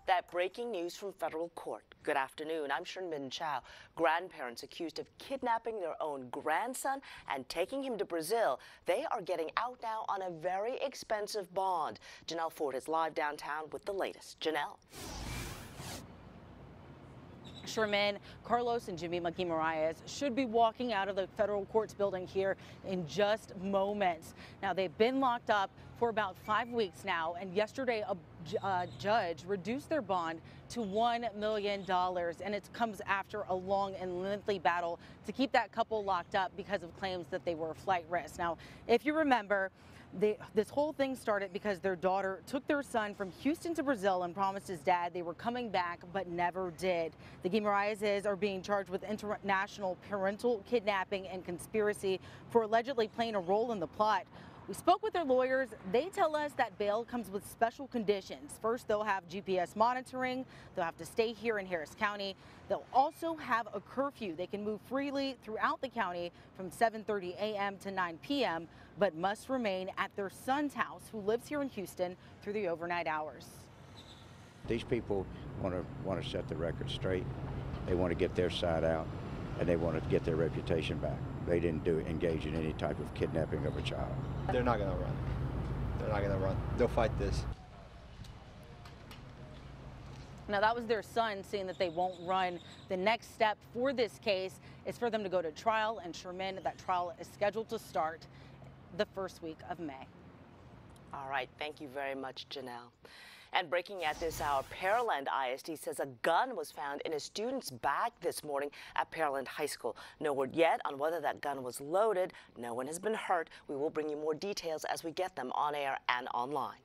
That breaking news from federal court. Good afternoon. I'm Sherman Chow. Grandparents accused of kidnapping their own grandson and taking him to Brazil. They are getting out now on a very expensive bond. Janelle Ford is live downtown with the latest. Janelle. Sherman, Carlos and Jimmy Guimaraes should be walking out of the federal courts building here in just moments. Now, they've been locked up for about 5 weeks now, and yesterday a judge reduced their bond to $1 million, and it comes after a long and lengthy battle to keep that couple locked up because of claims that they were flight risk. Now, if you remember, this whole thing started because their daughter took their son from Houston to Brazil and promised his dad they were coming back, but never did. The Guimaraeses are being charged with international parental kidnapping and conspiracy for allegedly playing a role in the plot. We spoke with their lawyers. They tell us that bail comes with special conditions. First, they'll have GPS monitoring. They'll have to stay here in Harris County. They'll also have a curfew. They can move freely throughout the county from 7:30 a.m. to 9 p.m., but must remain at their son's house, who lives here in Houston, through the overnight hours. These people want to set the record straight. They want to get their side out, and they want to get their reputation back. They didn't engage in any type of kidnapping of a child. They're not going to run. They're not going to run. They'll fight this. Now, that was their son saying that they won't run. The next step for this case is for them to go to trial, and Sherman, that trial is scheduled to start the first week of May. All right. Thank you very much, Janelle. And breaking at this hour, Pearland ISD says a gun was found in a student's bag this morning at Pearland High School. No word yet on whether that gun was loaded. No one has been hurt. We will bring you more details as we get them on air and online.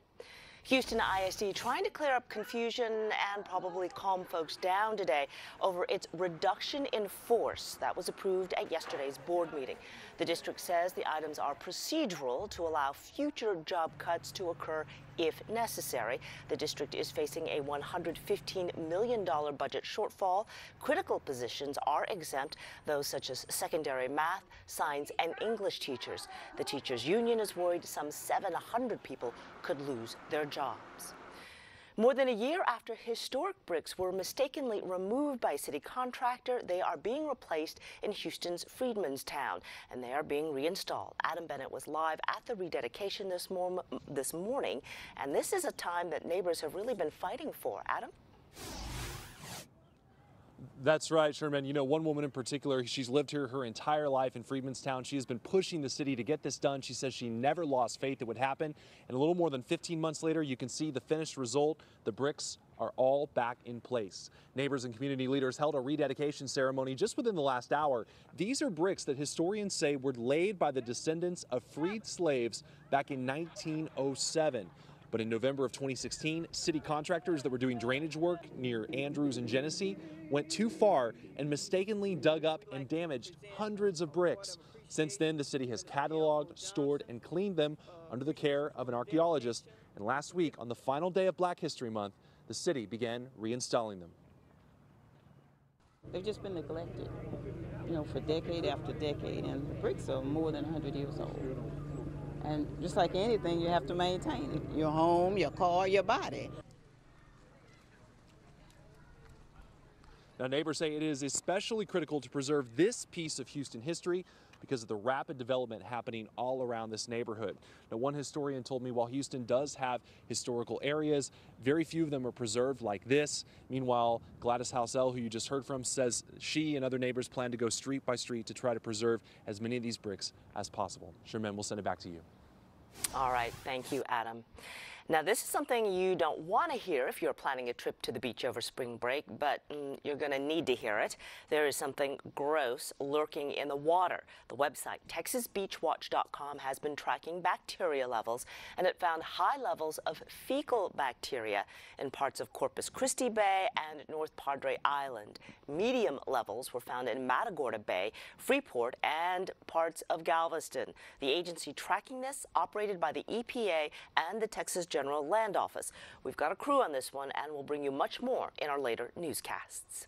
Houston ISD trying to clear up confusion and probably calm folks down today over its reduction in force that was approved at yesterday's board meeting. The district says the items are procedural to allow future job cuts to occur if necessary. The district is facing a $115 million budget shortfall. Critical positions are exempt, those such as secondary math, science, and English teachers. The teachers' union is worried some 700 people could lose their jobs. More than a year after historic bricks were mistakenly removed by a city contractor, they are being replaced in Houston's Freedmanstown, and they are being reinstalled. Adam Bennett was live at the rededication this morning, and this is a time that neighbors have really been fighting for. Adam? That's right, Sherman. You know, one woman in particular, she's lived here her entire life in Freedmanstown. She has been pushing the city to get this done. She says she never lost faith it would happen. And a little more than 15 months later, you can see the finished result. The bricks are all back in place. Neighbors and community leaders held a rededication ceremony just within the last hour. These are bricks that historians say were laid by the descendants of freed slaves back in 1907. But in November of 2016, city contractors that were doing drainage work near Andrews and Genesee went too far and mistakenly dug up and damaged hundreds of bricks. Since then, the city has cataloged, stored, and cleaned them under the care of an archaeologist. And last week, on the final day of Black History Month, the city began reinstalling them. They've just been neglected, you know, for decade after decade, and the bricks are more than 100 years old. And just like anything, you have to maintain it. Your home, your car, your body. Now, neighbors say it is especially critical to preserve this piece of Houston history because of the rapid development happening all around this neighborhood. Now, one historian told me while Houston does have historical areas, very few of them are preserved like this. Meanwhile, Gladys Housel, who you just heard from, says she and other neighbors plan to go street by street to try to preserve as many of these bricks as possible. Sherman, we'll send it back to you. All right. Thank you, Adam. Now, this is something you don't want to hear if you're planning a trip to the beach over spring break, but you're going to need to hear it. There is something gross lurking in the water. The website TexasBeachWatch.com has been tracking bacteria levels, and it found high levels of fecal bacteria in parts of Corpus Christi Bay and North Padre Island. Medium levels were found in Matagorda Bay, Freeport, and parts of Galveston. The agency tracking this, operated by the EPA and the Texas General Land Office. We've got a crew on this one, and we'll bring you much more in our later newscasts.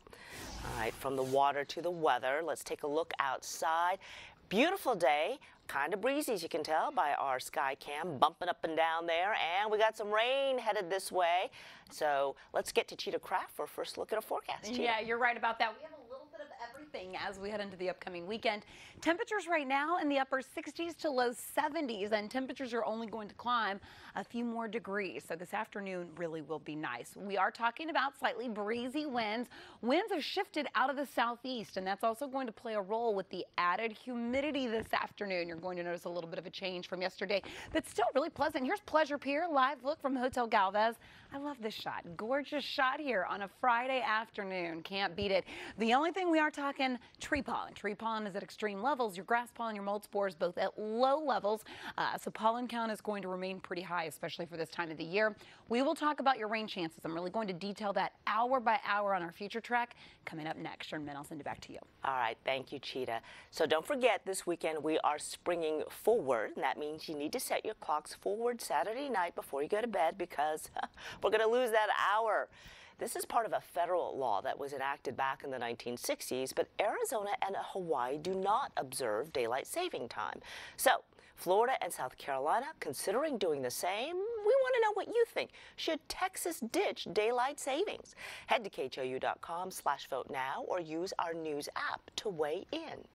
All right, from the water to the weather, let's take a look outside. Beautiful day, kind of breezy as you can tell by our sky cam, bumping up and down there, and we got some rain headed this way. So let's get to Cheetah Craft for a first look at a forecast. Cheetah. Yeah, you're right about that. We have a little bit of everything as we head into the upcoming weekend. Temperatures right now in the upper 60s to low 70s, and temperatures are only going to climb a few more degrees. So this afternoon really will be nice. We are talking about slightly breezy winds. Winds have shifted out of the southeast, and that's also going to play a role with the added humidity this afternoon. You're going to notice a little bit of a change from yesterday, but still really pleasant. Here's Pleasure Pier, live look from Hotel Galvez. I love this shot. Gorgeous shot here on a Friday afternoon. Can't beat it. The only thing we are talking tree pollen. Tree pollen is at extreme levels. Your grass pollen, your mold spores, both at low levels. So pollen count is going to remain pretty high, especially for this time of the year. We will talk about your rain chances. I'm really going to detail that hour by hour on our future track coming up next. Sherman, I'll send it back to you. All right, thank you, Cheetah. So don't forget, this weekend we are springing forward, and that means you need to set your clocks forward Saturday night before you go to bed, because we're going to lose that hour. This is part of a federal law that was enacted back in the 1960s, but Arizona and Hawaii do not observe daylight saving time. So Florida and South Carolina considering doing the same. We want to know what you think. Should Texas ditch daylight savings? Head to KHOU.com/vote now or use our news app to weigh in.